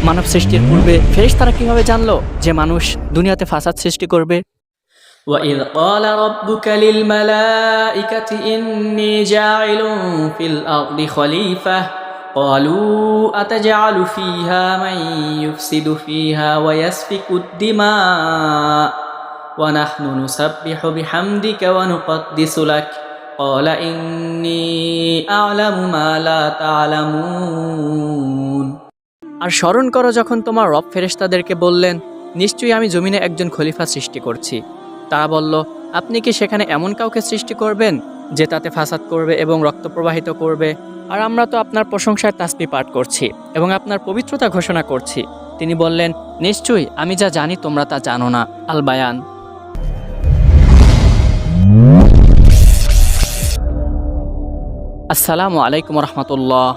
মানব সৃষ্টির পূর্বে ফেরেশতারা কিভাবে জানলো যে মানুষ দুনিয়াতে ফাসাদ সৃষ্টি করবে? وَإِذْ قَالَ رَبُّكَ لِلْمَلَائِكَةِ إِنِّي جَاعِلٌ فِي الْأَرْضِ خَلِيفَةً قَالُوا أَتَجْعَلُ فِيهَا مَن يُفْسِدُ فِيهَا وَيَسْفِكُ الدِّمَاءَ وَنَحْنُ نُسَبِّحُ بِحَمْدِكَ وَنُقَدِّسُ لَكَ قَالَ إِنِّي أَعْلَمُ مَا لَا تَعْلَمُونَ। আর স্মরণ করো যখন তোমার রব ফেরেশতাদেরকে বললেন, নিশ্চয়ই আমি জমিনে একজন খলিফা সৃষ্টি করছি। তারা বলল, আপনি কি সেখানে এমন কাউকে সৃষ্টি করবেন যে তাতে ফাসাদ করবে এবং রক্ত প্রবাহিত করবে? আর আমরা তো আপনার প্রশংসায় তাসবিহ পাঠ করছি এবং আপনার পবিত্রতা ঘোষণা করছি। তিনি বললেন, নিশ্চয়ই আমি যা জানি তোমরা তা জানো না। আল বায়ান। আসসালামু আলাইকুম রহমতুল্লাহ।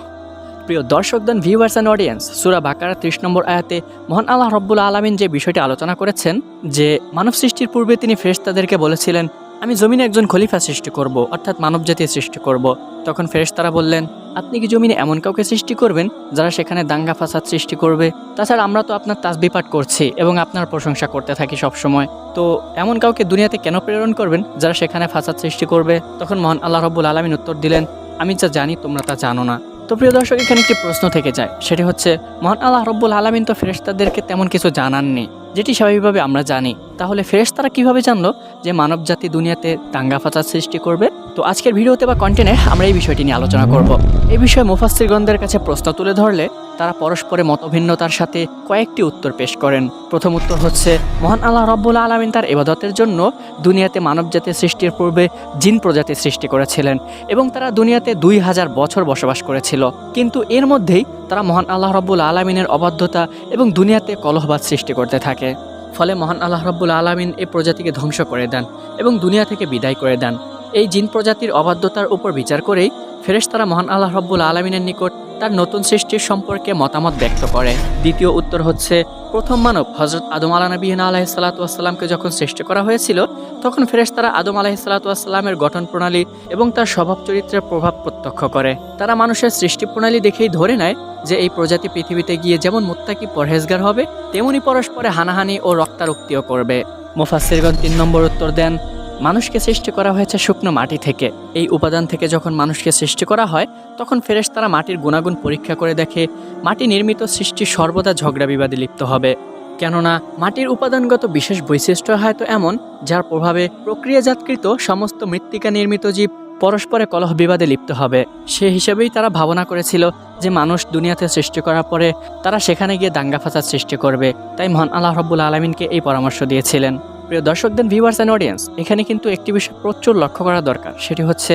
প্রিয় দর্শকগণ, ভিউয়ার্স অ্যান্ড অডিয়েন্স, সূরা বাকারা 30 নম্বর আয়াতে মহান আল্লাহ রব্বুল আলামিন যে বিষয়টি আলোচনা করেছেন যে মানব সৃষ্টির পূর্বে তিনি ফেরেশতাদেরকে বলেছিলেন, আমি জমিনে একজন খলিফা সৃষ্টি করব, অর্থাৎ মানব জাতি সৃষ্টি করব। তখন ফেরেশতারা বললেন, আপনি কি জমিনে এমন কাউকে সৃষ্টি করবেন যারা সেখানে দাঙ্গা ফাসাদ সৃষ্টি করবে? তাছাড়া আমরা তো আপনার তাসবিহ পাঠ করছি এবং আপনার প্রশংসা করতে থাকি সবসময়, তো এমন কাউকে দুনিয়াতে কেন প্রেরণ করবেন যারা সেখানে ফাসাদ সৃষ্টি করবে? তখন মহান আল্লাহ রব্বুল আলামিন উত্তর দিলেন, আমি যা জানি তোমরা তা জানো না। তো প্রিয় দর্শক, এখানে একটি প্রশ্ন থেকে যায়, সেটি হচ্ছে মহান আল্লাহ রব্বুল আলামিন তো ফেরেশতাদেরকে তেমন কিছু জানাননি, যেটি স্বাভাবিকভাবে আমরা জানি। তাহলে ফেরেশতারা কিভাবে জানলো যে মানব জাতি দুনিয়াতে দাঙ্গা ফাসাদ সৃষ্টি করবে? তো আজকের ভিডিওতে বা কন্টেন্টে আমরা এই বিষয়টি নিয়ে আলোচনা করব। এই বিষয়ে মুফাসসিরগণদের কাছে প্রশ্ন তুলে ধরলে তারা পরস্পরে মতভিন্নতার সাথে কয়েকটি উত্তর পেশ করেন। প্রথম উত্তর হচ্ছে, মহান আল্লাহ রব্বুল আলামিন তার ইবাদতের জন্য দুনিয়াতে মানব জাতির সৃষ্টির পূর্বে জিন প্রজাতি সৃষ্টি করেছিলেন এবং তারা দুনিয়াতে 2000 বছর বসবাস করেছিল। কিন্তু এর মধ্যেই তারা মহান আল্লাহ রব্বুল আলামিনের অবাধ্যতা এবং দুনিয়াতে কলহবাদ সৃষ্টি করতে থাকে। ফলে মহান আল্লাহ রব্বুল আলামিন এই প্রজাতিকে ধ্বংস করে দেন এবং দুনিয়া থেকে বিদায় করে দেন। এই জিন প্রজাতির অবাধ্যতার উপর বিচার করেই ফেরেশতারা মহান আল্লাহ রব্বুল আলামিনের নিকট তার নতুন সৃষ্টির সম্পর্কে মতামত ব্যক্ত করে। দ্বিতীয় উত্তর হচ্ছে, প্রথম মানব হযরত আদম আলাইহিস সালাতু ওয়াস সালামকে যখন সৃষ্টি করা হয়েছিল তখন ফেরেশতারা আদম আলাইহিস সালাতু ওয়াস সালামের গঠন প্রণালী এবং তার স্বভাব চরিত্রের প্রভাব প্রত্যক্ষ করে। তারা মানুষের সৃষ্টি প্রণালী দেখেই ধরে নেয় যে এই প্রজাতি পৃথিবীতে গিয়ে যেমন মুত্তাকি পরহেজগার হবে, তেমনি পরস্পরে হানাহানি ও রক্তারক্তিও করবে। মুফাসসিরগণ 3 নম্বর উত্তর দেন, মানুষকে সৃষ্টি করা হয়েছে শুকনো মাটি থেকে। এই উপাদান থেকে যখন মানুষকে সৃষ্টি করা হয় তখন ফেরেশতারা মাটির গুণাগুণ পরীক্ষা করে দেখে মাটি নির্মিত সৃষ্টি সর্বদা ঝগড়া বিবাদে লিপ্ত হবে। কেননা মাটির উপাদানগত বিশেষ বৈশিষ্ট্য হয়তো এমন যার প্রভাবে প্রক্রিয়াজাতকৃত সমস্ত মৃত্তিকা নির্মিত জীব পরস্পরে কলহ বিবাদে লিপ্ত হবে। সে হিসেবেই তারা ভাবনা করেছিল যে মানুষ দুনিয়াতে সৃষ্টি করার পরে তারা সেখানে গিয়ে দাঙ্গা ফাসাদ সৃষ্টি করবে। তাই মহান আল্লাহ রব্বুল আলামিনকে এই পরামর্শ দিয়েছিলেন। প্রিয় দর্শকদের, ভিউয়ার্স অ্যান্ড অডিয়েন্স, এখানে কিন্তু একটি বিষয় প্রচুর লক্ষ্য করা দরকার, সেটি হচ্ছে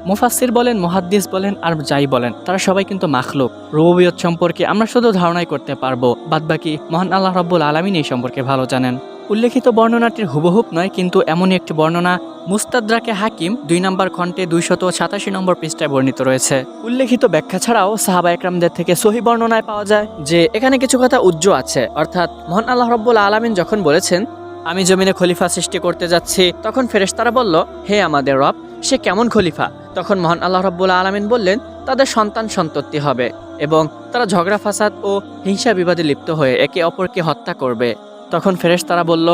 মুফাসসির বলেন, মুহাদ্দিস বলেন আর যাই বলেন, তারা সবাই কিন্তু মাখলুক। রুবুবিয়ত সম্পর্কে আমরা শুধু ধারণাই করতে পারবো, বাদবাকি মহান আল্লাহ রব্বুল আলামিন এই সম্পর্কে ভালো জানেন। উল্লেখিত বর্ণনাটির হুবহুব নয়, কিন্তু এমনই একটি বর্ণনা মুস্তাদরাকে হাকিম 2 নম্বর খণ্ডে 287 নম্বর পৃষ্ঠায় বর্ণিত রয়েছে। উল্লেখিত ব্যাখ্যা ছাড়াও সাহাবা একরামদের থেকে সহিহ বর্ণনায় পাওয়া যায় যে এখানে কিছু কথা উজ্জ্ব আছে। অর্থাৎ মহান আল্লাহ রব্বুল আলামিন যখন বলেছেন, আমি জমিনে খলিফা সৃষ্টি করতে যাচ্ছি, তখন ফেরেশতারা বলল, হে আমাদের রব, সে কেমন খলিফা? তখন মহান আল্লাহ রব্বুল আলামিন বললেন, তাদের সন্তান সন্ততি হবে এবং তারা ঝগড়া ফাসাদ ও হিংসা বিবাদে লিপ্ত হয়ে একে অপরকে হত্যা করবে। তখন ফেরেশতারা বলল,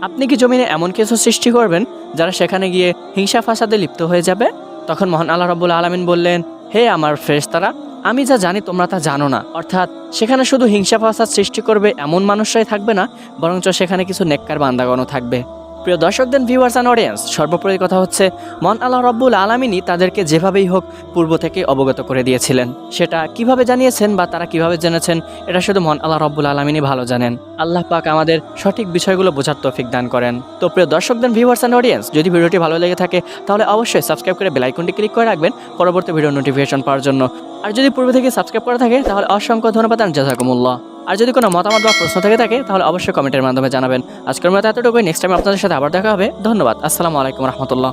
আপনি কি জমিনে এমন কিছু সৃষ্টি করবেন যারা সেখানে গিয়ে হিংসা ফাসাদে লিপ্ত হয়ে যাবে? তখন মহান আল্লাহ রব্বুল আলামিন বললেন, হে আমার ফেরেশতারা, আমি যা জানি তোমরা তা জানো না। অর্থাৎ সেখানে শুধু হিংসা ফাসাদ সৃষ্টি করবে এমন মানুষরাই থাকবে না, বরঞ্চ সেখানে কিছু নেককার বান্দাগণও থাকবে। প্রিয় দর্শকদের, ভিউয়ার্স অ্যান্ড অডিয়েন্স, সর্বোপরি কথা হচ্ছে মহান আল্লাহ রব্বুল আলামিনই তাদেরকে যেভাবেই হোক পূর্ব থেকে অবগত করে দিয়েছিলেন। সেটা কিভাবে জানিয়েছেন বা তারা কিভাবে জেনেছেন, এটা শুধু মহান আল্লাহ রব্বুল আলামিনই ভালো জানেন। আল্লাহ পাক আমাদের সঠিক বিষয়গুলো বোঝার তৌফিক দান করেন। তো প্রিয় দর্শকদের, ভিউয়ার্স অ্যান্ড অডিয়েন্স, যদি ভিডিওটি ভালো লেগে থাকে তাহলে অবশ্যই সাবস্ক্রাইব করে বেল আইকনটি ক্লিক করে রাখবেন পরবর্তী ভিডিও নোটিফিকেশন পাওয়ার জন্য। আর যদি পূর্বে থেকে সাবস্ক্রাইব করা থাকে তাহলে অসংখ্য ধন্যবাদ আর জাযাকুমুল্লাহ। আর যদি কোনো মতামত বা প্রশ্ন থেকে থাকে তাহলে অবশ্যই কমেন্টের মাধ্যমে জানাবেন। আজকের মতো এতটুকুই। নেক্সট টাইম আপনাদের সাথে আবার দেখা হবে। ধন্যবাদ। আসসালামু আলাইকুম রহমতুল্লাহ।